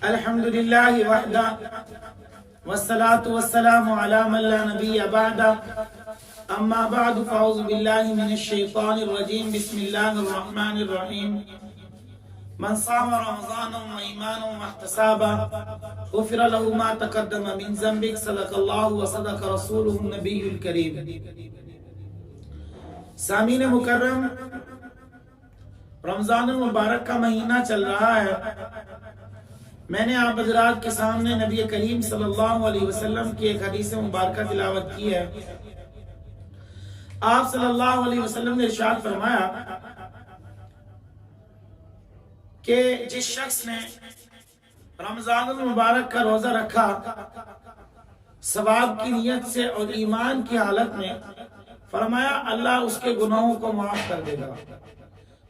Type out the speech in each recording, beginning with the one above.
الحمدللہ وحدہ والصلاة والسلام علی من لا نبی بعدہ اما بعد فاعوذ باللہ من الشیطان الرجیم بسم اللہ الرحمن الرحیم من صام رمضان وایمانا واحتسابا غفر له ما تقدم من ذنبه صدق اللہ وصدق رسولہ النبی الکریم۔ سامعین مکرم، رمضان المبارک کا مہینہ چل رہا ہے۔ میں نے آپ حضرات کے سامنے نبی کریم صلی اللہ علیہ وسلم کی ایک حدیث مبارکہ تلاوت کی ہے۔ آپ صلی اللہ علیہ وسلم نے ارشاد فرمایا کہ جس شخص نے رمضان المبارک کا روزہ رکھا ثواب کی نیت سے اور ایمان کی حالت میں، فرمایا اللہ اس کے گناہوں کو معاف کر دے گا۔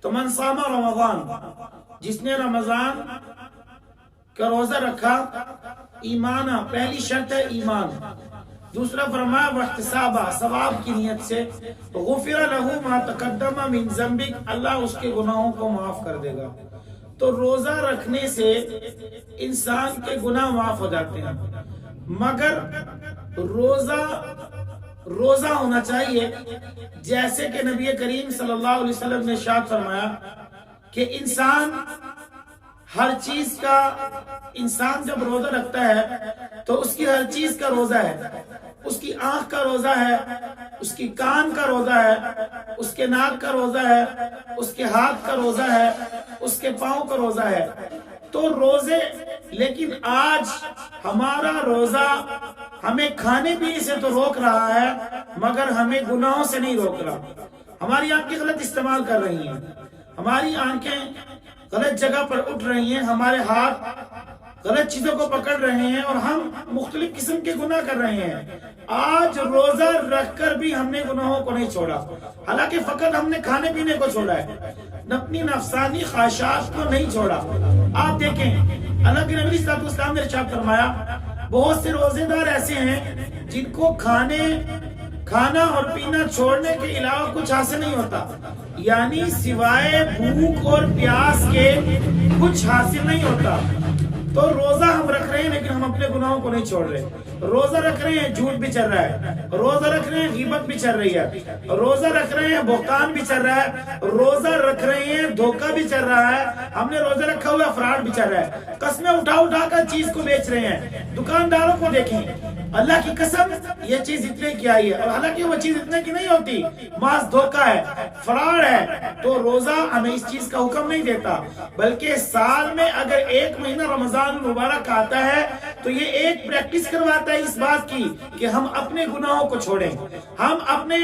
تو من صام رمضان، جس نے رمضان کا روزہ رکھا، ایمان، پہلی شرط ہے ایمان، دوسرا فرمایا واحتسابا، ثواب کی نیت سے، غفر له ما تقدم من ذنبک، اللہ اس کے گناہوں کو معاف کر دے گا۔ تو روزہ رکھنے سے انسان کے گناہ معاف ہو جاتے ہیں، مگر روزہ ہونا چاہیے جیسے کہ نبی کریم صلی اللہ علیہ وسلم نے ارشاد فرمایا کہ انسان جب روزہ رکھتا ہے تو اس کی ہر چیز کا روزہ ہے، اس کی آنکھ کا روزہ ہے، اس کی کان کا روزہ ہے، اس کے ناک کا روزہ ہے، اس کے ہاتھ کا روزہ ہے، اس کے پاؤں کا روزہ ہے۔ تو روزے، لیکن آج ہمارا روزہ ہمیں کھانے پینے سے تو روک رہا ہے مگر ہمیں گناہوں سے نہیں روک رہا۔ ہماری آنکھیں غلط استعمال کر رہی ہیں، ہماری آنکھیں غلط جگہ پر اٹھ رہی ہیں، ہمارے ہاتھ غلط چیزوں کو پکڑ رہے ہیں اور ہم مختلف قسم کے گناہ کر رہے ہیں۔ آج روزہ رکھ کر بھی ہم نے گناہوں کو نہیں چھوڑا، حالانکہ فقط ہم نے کھانے پینے کو چھوڑا ہے، اپنی نفسانی خواہشات کو نہیں چھوڑا۔ آپ دیکھیں اللہ کے نبی صلی اللہ علیہ وسلم نے ارشاد فرمایا بہت سے روزے دار ایسے ہیں جن کو کھانا اور پینا چھوڑنے کے علاوہ کچھ حاصل نہیں ہوتا، یعنی سوائے بھوک اور پیاس کے کچھ حاصل نہیں ہوتا۔ تو روزہ ہم رکھ رہے ہیں لیکن ہم اپنے گناہوں کو نہیں چھوڑ رہے۔ روزہ رکھ رہے ہیں، جھوٹ بھی چل رہا ہے، روزہ رکھ رہے ہیں، غیبت بھی چل رہی ہے، روزہ رکھ رہے ہیں، بہتان بھی چل رہا ہے، روزہ رکھ رہے ہیں، دھوکہ بھی چل رہا ہے، ہم نے روزہ رکھا ہوا فراڈ بھی چل رہا ہے، قسمیں اٹھا کر چیز کو بیچ رہے ہیں۔ دکانداروں کو دیکھیں، اللہ کی قسم یہ چیز اتنے کی آئی ہے اور حالانکہ وہ چیز اتنے کی نہیں ہوتی، محض دھوکہ ہے، فراڈ ہے۔ تو روزہ ہمیں اس چیز کا حکم نہیں دیتا، بلکہ سال میں اگر ایک مہینہ رمضان مبارک آتا ہے تو یہ ایک پریکٹس کرواتا ہے اس بات کی کہ ہم اپنے گناہوں کو چھوڑیں، ہم اپنے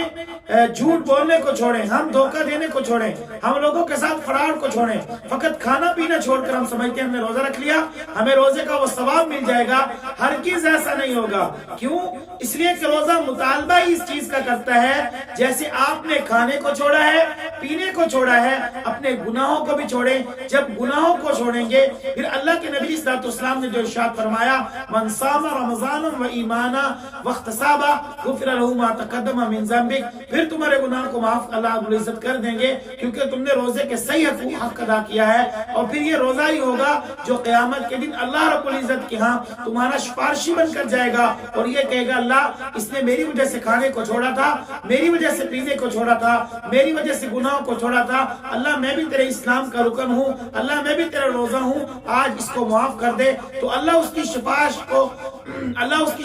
جھوٹ بولنے کو چھوڑیں، ہم دھوکہ دینے کو چھوڑیں، ہم لوگوں کے ساتھ فراڈ کو چھوڑیں۔ فقط کھانا پینا چھوڑ کر ہم سمجھتے ہیں ہم نے روزہ رکھ لیا، ہمیں روزے کا وہ ثواب مل جائے گا، ہرگز ایسا نہیں ہوگا۔ کیوں؟ اس لیے کہ روزہ مطالبہ ہی اس چیز کا کرتا ہے، جیسے آپ نے کھانے کو چھوڑا ہے، پینے کو چھوڑا ہے، اپنے گناہوں کو بھی چھوڑیں۔ جب گناہوں کو چھوڑیں گے پھر اللہ کے نبی صلی اللہ علیہ وسلم نے جو ارشاد فرمایا من صام رمضان و ایمانا واحتسابا غفر له ما تقدم من ذنبک، پھر تمہارے گناہ کو معاف اللہ رب العزت کر دیں گے کیونکہ تم نے روزے کے صحیح حق ادا کیا ہے۔ اور پھر یہ روزہ ہی ہوگا جو قیامت کے دن اللہ رب العزت کے ہاں تمہارا سفارشی بن کر جائے گا اور یہ کہے گا اللہ اس نے میری وجہ سے کھانے کو چھوڑا تھا، میری وجہ سے پینے کو چھوڑا تھا، میری وجہ سے گناہوں کو چھوڑا تھا، اللہ میں بھی تیرے اسلام کا رکن ہوں، اللہ میں بھی تیرا روزہ ہوں، آج اس کو معاف کر دے۔ تو اللہ اس کی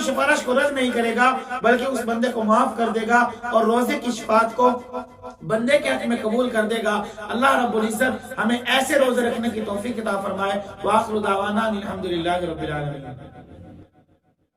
سفارش کو رد نہیں کرے گا بلکہ اس بندے کو معاف کر دے گا اور روزے کی شفاعت کو بندے کے حق میں قبول کر دے گا۔ اللہ رب العزت ہمیں ایسے روزے رکھنے کی توفیق عطا فرمائے۔ وآخر دعوانا الحمدللہ رب العالمین۔